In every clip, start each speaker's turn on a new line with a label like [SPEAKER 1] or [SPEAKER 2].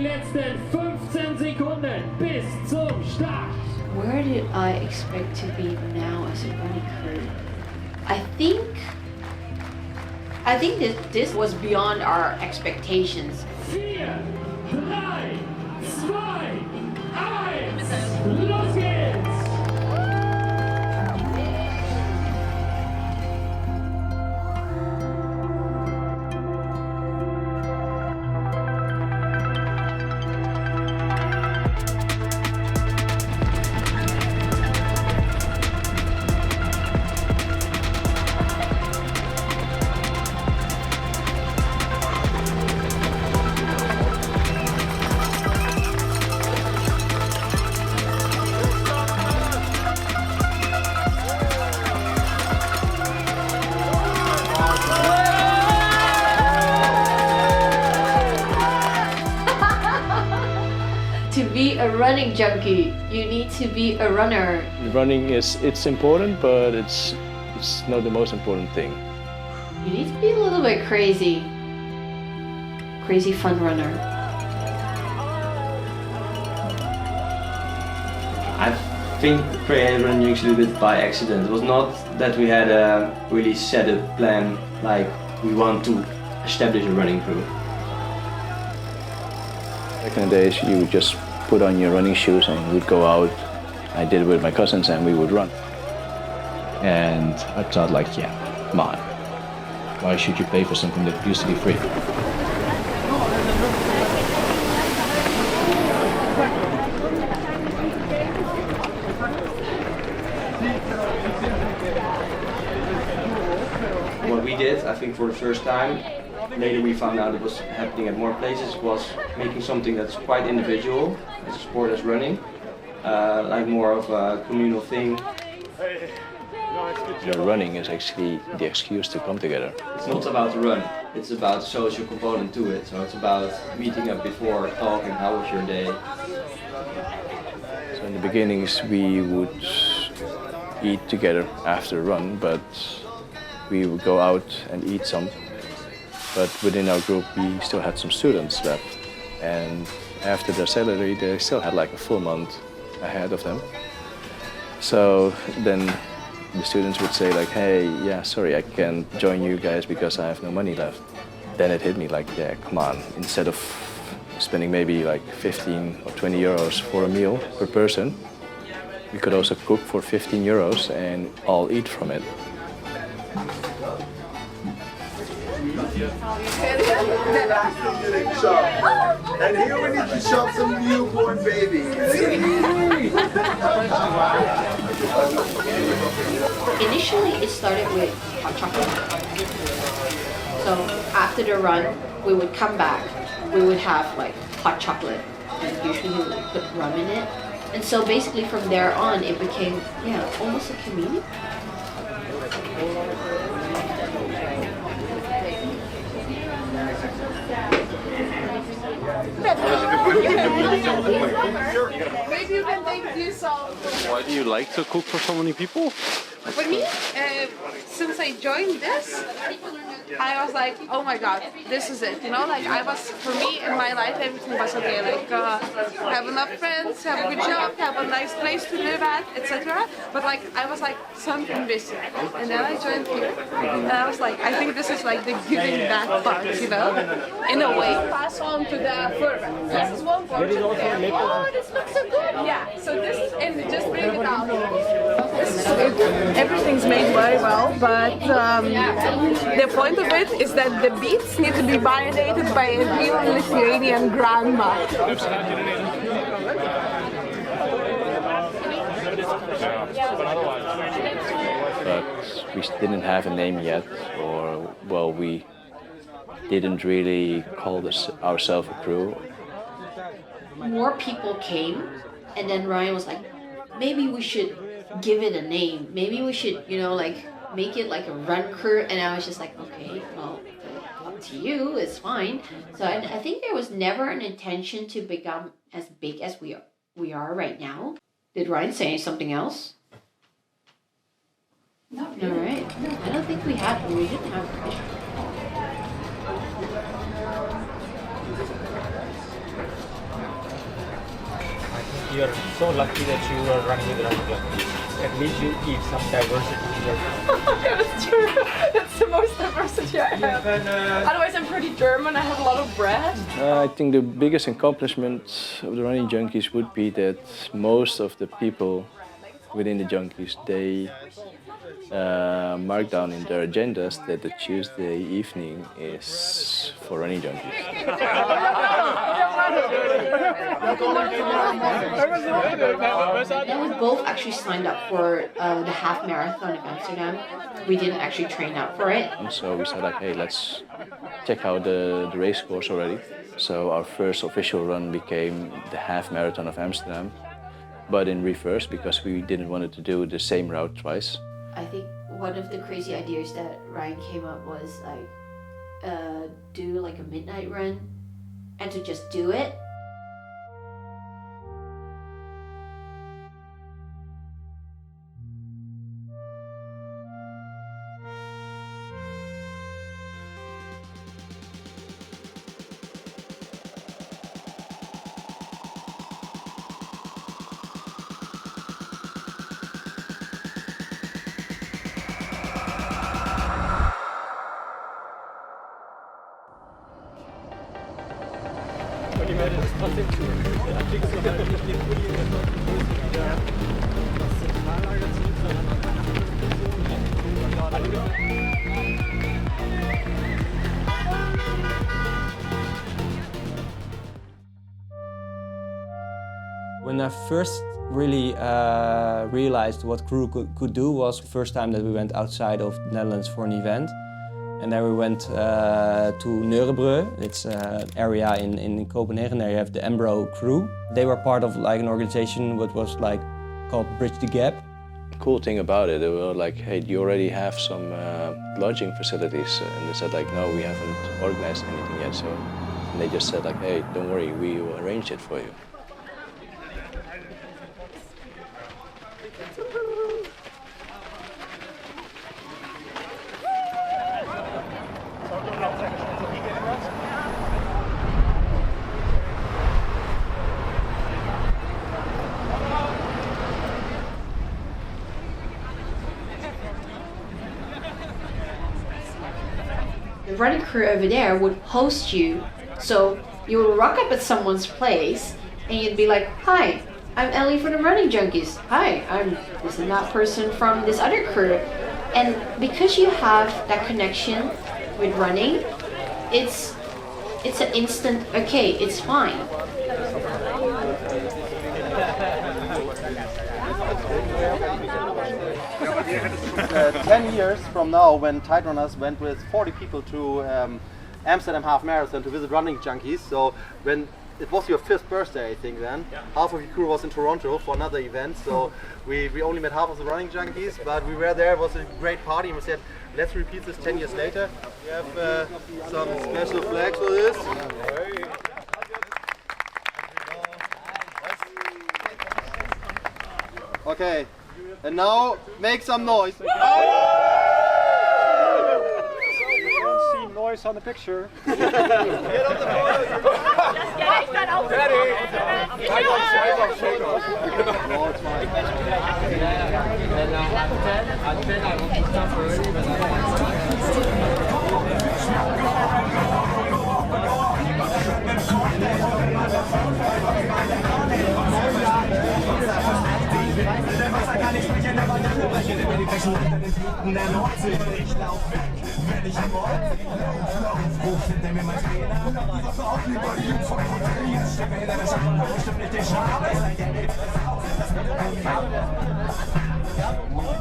[SPEAKER 1] letzten 15 Sekunden bis zum Start.
[SPEAKER 2] Where did I expect to be now as a running crew? I think that this was beyond our expectations.
[SPEAKER 1] 4, 3, 2, 1, los geht's!
[SPEAKER 2] To be a running junkie, you need to be a runner.
[SPEAKER 3] Running it's important, but it's not the most important thing.
[SPEAKER 2] You need to be a little bit crazy. Crazy fun runner.
[SPEAKER 4] I think created Running Junkies a little bit by accident. It was not that we had a really set a plan like we want to establish a running crew.
[SPEAKER 3] Back in the days, you would just put on your running shoes and we'd go out. I did it with my cousins and we would run. And I thought like, yeah, come on. Why should you pay for something that used to be free?
[SPEAKER 4] What we did, I think for the first time, later we found out it was happening at more places, was making something that's quite individual as a sport as running, like more of a communal thing.
[SPEAKER 3] The running is actually the excuse to come together.
[SPEAKER 4] It's not about the run, it's about the social component to it. So it's about meeting up before, talking, how was your day?
[SPEAKER 3] So in the beginnings we would eat together after a run, but we would go out and eat some. But within our group we still had some students left. And after their salary they still had like a full month ahead of them. So then the students would say like, hey, yeah, sorry, I can't join you guys because I have no money left. Then it hit me like, yeah, come on, instead of spending maybe like 15 or 20 euros for a meal per person, we could also cook for 15 euros and all eat from it.
[SPEAKER 5] And here we need to shop some newborn babies.
[SPEAKER 2] Initially, it started with hot chocolate. So after the run, we would come back. We would have like hot chocolate, and usually we would put rum in it. And so basically from there on, it became, yeah, almost a community.
[SPEAKER 6] Maybe you can take this off.
[SPEAKER 7] Why do you like to cook for so many people?
[SPEAKER 6] For me, since I joined this, I was like, oh my god, this is it. You know, like for me in my life, everything was okay. Like, have enough friends, have a good job, have a nice place to live at, etc. But like, I was like, something missing. And then I joined here, and I was like, I think this is like the giving back part, you know, in a way. Pass on to the further. This is one portion. Oh, this looks so good. Yeah. So this is, and just bring it out. Everything's made very well, but the point of it is that the beets need to be marinated by a real Lithuanian grandma.
[SPEAKER 3] But we didn't have a name yet, or well, we didn't really call ourselves a crew.
[SPEAKER 2] More people came, and then Ryan was like, maybe we should give it a name. Maybe we should, you know, like make it like a run crew. And I was just like, okay, well, up to you, it's fine. So I think there was never an intention to become as big as we are right now. Did Ryan say something else? No. All right. I don't think we didn't have a vision.
[SPEAKER 8] you're so lucky that you are running with Running Junkies. At least you keep some diversity in your
[SPEAKER 9] That's true. That's the most diversity I have. Otherwise, I'm pretty German. I have a lot of bread.
[SPEAKER 3] I think the biggest accomplishment of the Running Junkies would be that most of the people within the Junkies, they mark down in their agendas that the Tuesday evening is for Running Junkies.
[SPEAKER 2] And we both actually signed up for the half marathon of Amsterdam. We didn't actually train out for it.
[SPEAKER 3] And so we said like, hey, let's check out the race course already. So our first official run became the half marathon of Amsterdam, but in reverse because we didn't want to do the same route twice.
[SPEAKER 2] I think one of the crazy ideas that Ryan came up was like do like a midnight run and to just do it.
[SPEAKER 10] When I first really realized what crew could do was the first time that we went outside of the Netherlands for an event. And then we went to Neurebro. It's an area in Copenhagen. There you have the Embro crew. They were part of like an organization that was like called Bridge the Gap.
[SPEAKER 3] Cool thing about it, they were like, hey, do you already have some lodging facilities? And they said like, no, we haven't organized anything yet. So, and they just said like, hey, don't worry, we will arrange it for you.
[SPEAKER 2] The running crew over there would host you, so you would rock up at someone's place and you'd be like, hi, I'm Ellie from the Running Junkies. Hi, I'm this and that person from this other crew. And because you have that connection with running, it's an instant, okay, it's fine.
[SPEAKER 11] 10 years from now, when Tide Runners went with 40 people to Amsterdam Half Marathon to visit Running Junkies, so when it was your 5th birthday, I think then, half of your crew was in Toronto for another event, so we only met half of the Running Junkies, but we were there, it was a great party, and we said, let's repeat this 10 years later. We have some special flags for this. Okay, and now make some noise.
[SPEAKER 8] Noise on the picture.
[SPEAKER 11] Get on the photo.
[SPEAKER 8] Ready?
[SPEAKER 11] No, it's fine.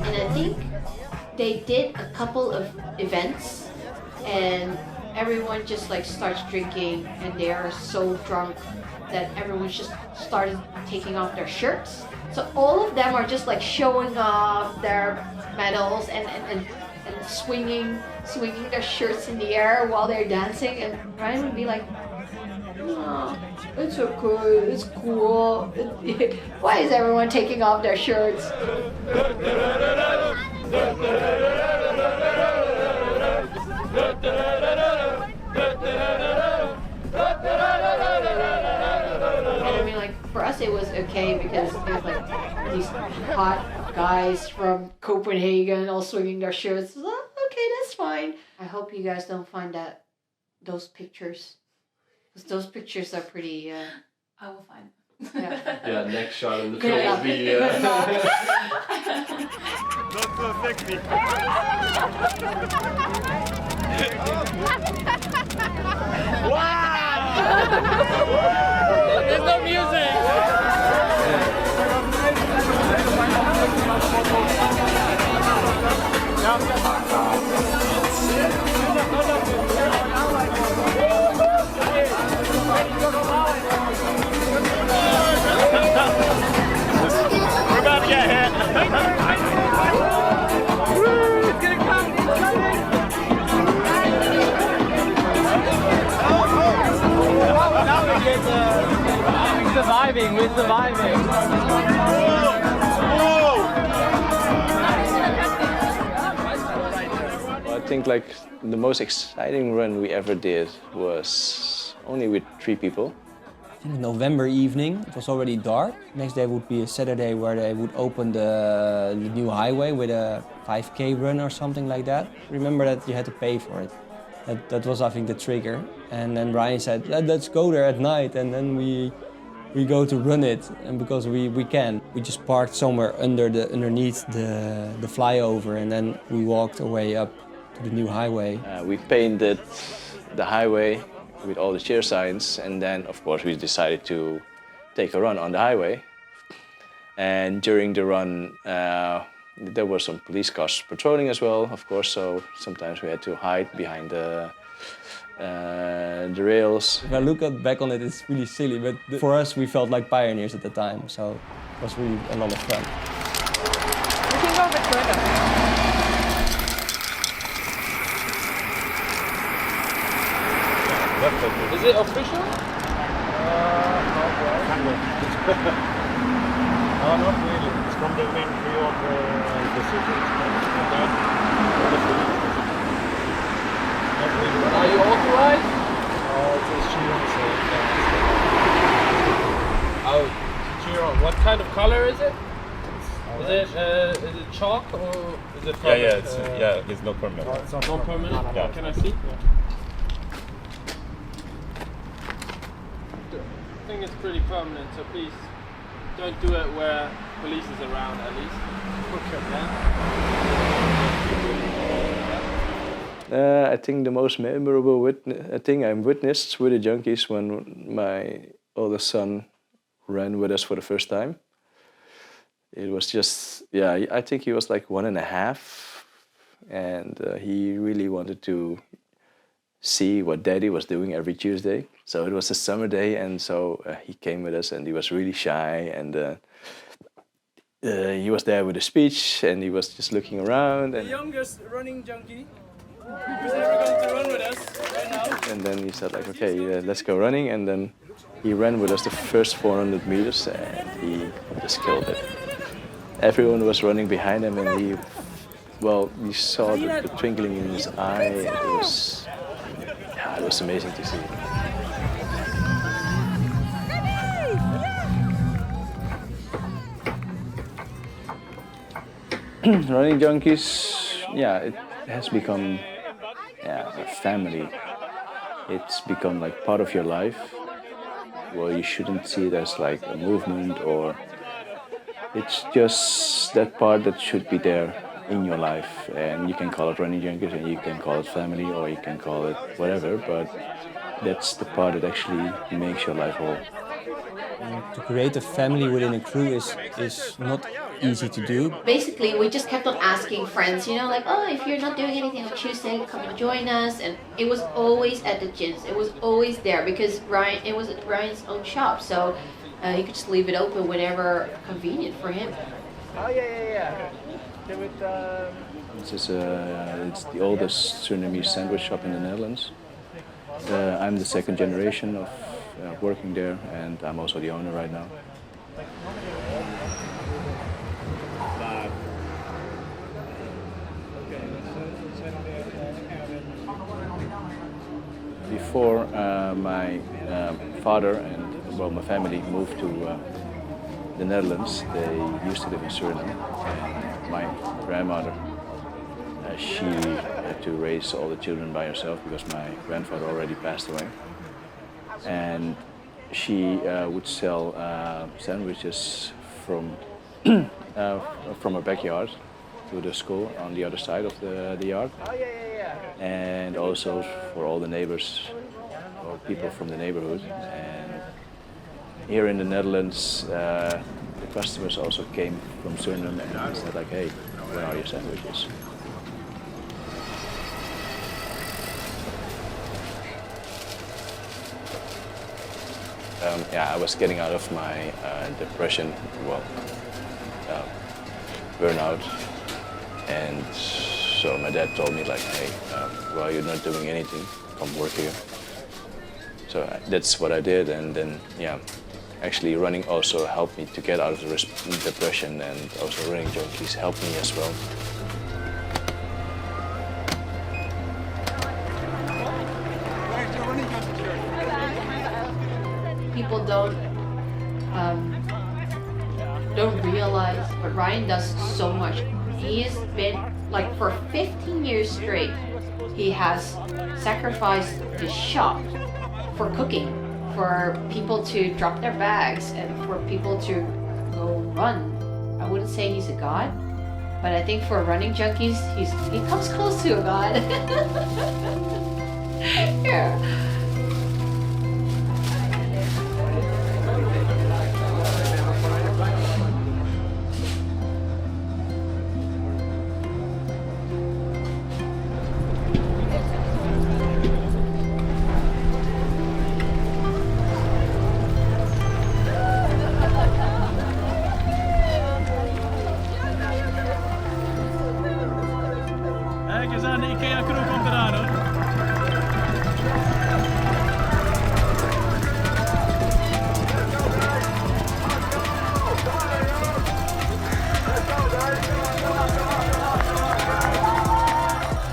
[SPEAKER 2] And I think they did a couple of events and everyone just like starts drinking and they are so drunk that everyone just started taking off their shirts. So all of them are just like showing off their medals and swinging their shirts in the air while they're dancing, and Ryan would be like, no, it's okay, it's cool. Why is everyone taking off their shirts? And I mean, like, for us it was okay hot guys from Copenhagen all swinging their shirts. Oh, okay, that's fine. I hope you guys don't find those pictures. Because those pictures are pretty...
[SPEAKER 9] I will find them.
[SPEAKER 4] Yeah, next shot in the
[SPEAKER 2] Good
[SPEAKER 4] film will
[SPEAKER 2] luck.
[SPEAKER 4] be...
[SPEAKER 2] Good luck.
[SPEAKER 5] Not so sexy.
[SPEAKER 1] There's no music!
[SPEAKER 5] We're about to get hit.
[SPEAKER 1] We're surviving.
[SPEAKER 3] I think like the most exciting run we ever did was only with 3 people.
[SPEAKER 10] I think November evening, it was already dark. Next day would be a Saturday where they would open the new highway with a 5K run or something like that. Remember that you had to pay for it. That was, I think, the trigger. And then Ryan said, let's go there at night, and then we go to run it, and because we can. We just parked somewhere underneath the flyover, and then we walked our way up to the new highway.
[SPEAKER 3] We painted the highway with all the cheer signs, and then of course we decided to take a run on the highway. And during the run there were some police cars patrolling as well, of course, so sometimes we had to hide behind the rails.
[SPEAKER 10] If I look back on it, it's really silly, but for us we felt like pioneers at the time, so it was really a lot of fun.
[SPEAKER 9] We can go a bit further.
[SPEAKER 1] Is it official?
[SPEAKER 8] No, not really. It's from the main view of the city.
[SPEAKER 1] Are you authorized?
[SPEAKER 8] It says cheer.
[SPEAKER 1] Oh, cheer on. What kind of color is it? Is it chalk or is it permanent?
[SPEAKER 8] It's no permanent.
[SPEAKER 1] Not permanent?
[SPEAKER 8] Yeah.
[SPEAKER 1] Can I see? I think it's pretty permanent, so please don't do it where police is around at least.
[SPEAKER 3] I think the most memorable thing I witnessed with the Junkies when my oldest son ran with us for the first time. It was just, I think he was like 1.5, and he really wanted to see what Daddy was doing every Tuesday. So it was a summer day, and so he came with us, and he was really shy, and he was there with a speech, and he was just looking around. And
[SPEAKER 1] The youngest running junkie who's ever going to run with us right now.
[SPEAKER 3] And then he said like, okay, let's go running, and then he ran with us the first 400 meters, and he just killed it. Everyone was running behind him, and you saw the twinkling in his eye. It was amazing to see. Running Junkies, it has become a family. It's become like part of your life. Well, you shouldn't see it as like a movement, or it's just that part that should be there in your life, and you can call it Running Junkies, and you can call it family, or you can call it whatever, but that's the part that actually makes your life whole.
[SPEAKER 10] To create a family within a crew is not easy to do.
[SPEAKER 2] Basically, we just kept on asking friends, like, oh, if you're not doing anything on Tuesday, come and join us. And it was always at the gyms. It was always there because it was at Ryan's own shop, so he could just leave it open whenever convenient for him.
[SPEAKER 1] Oh, yeah.
[SPEAKER 3] This is it's the oldest Surinamese sandwich shop in the Netherlands. I'm the second generation of working there, and I'm also the owner right now. Before my father and my family moved to the Netherlands. They used to live in Suriname, and my grandmother, she had to raise all the children by herself because my grandfather already passed away. And she would sell sandwiches from her backyard to the school on the other side of the yard, and also for all the neighbors or people from the neighborhood. And here in the Netherlands, the customers also came from Suriname and said like, "Hey, where are your sandwiches?" I was getting out of my depression, burnout, and so my dad told me like, "Hey, you're not doing anything, come work here." So that's what I did, and then actually running also helped me to get out of the depression, and also Running Junkies helped me as well.
[SPEAKER 2] People don't realize, but Ryan does so much. He has been, like, for 15 years straight, he has sacrificed his shop for cooking, for people to drop their bags, and for people to go run. I wouldn't say he's a god, but I think for Running Junkies, he comes close to a god. Yeah.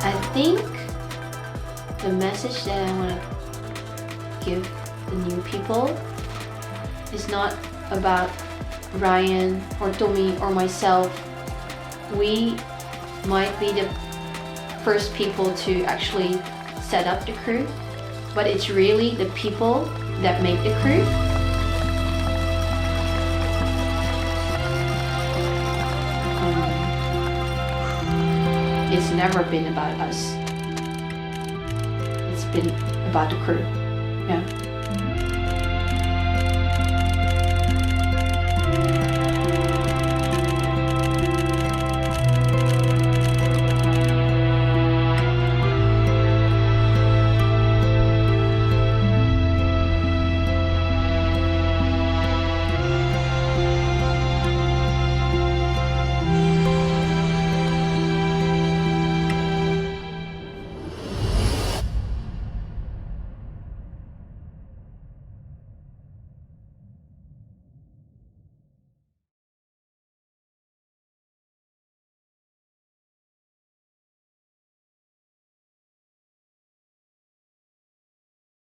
[SPEAKER 2] I think the message that I want to give the new people is not about Ryan or Tommy or myself. We might be the first people to actually set up the crew, but it's really the people that make the crew. It's never been about us. It's been about the crew. Yeah.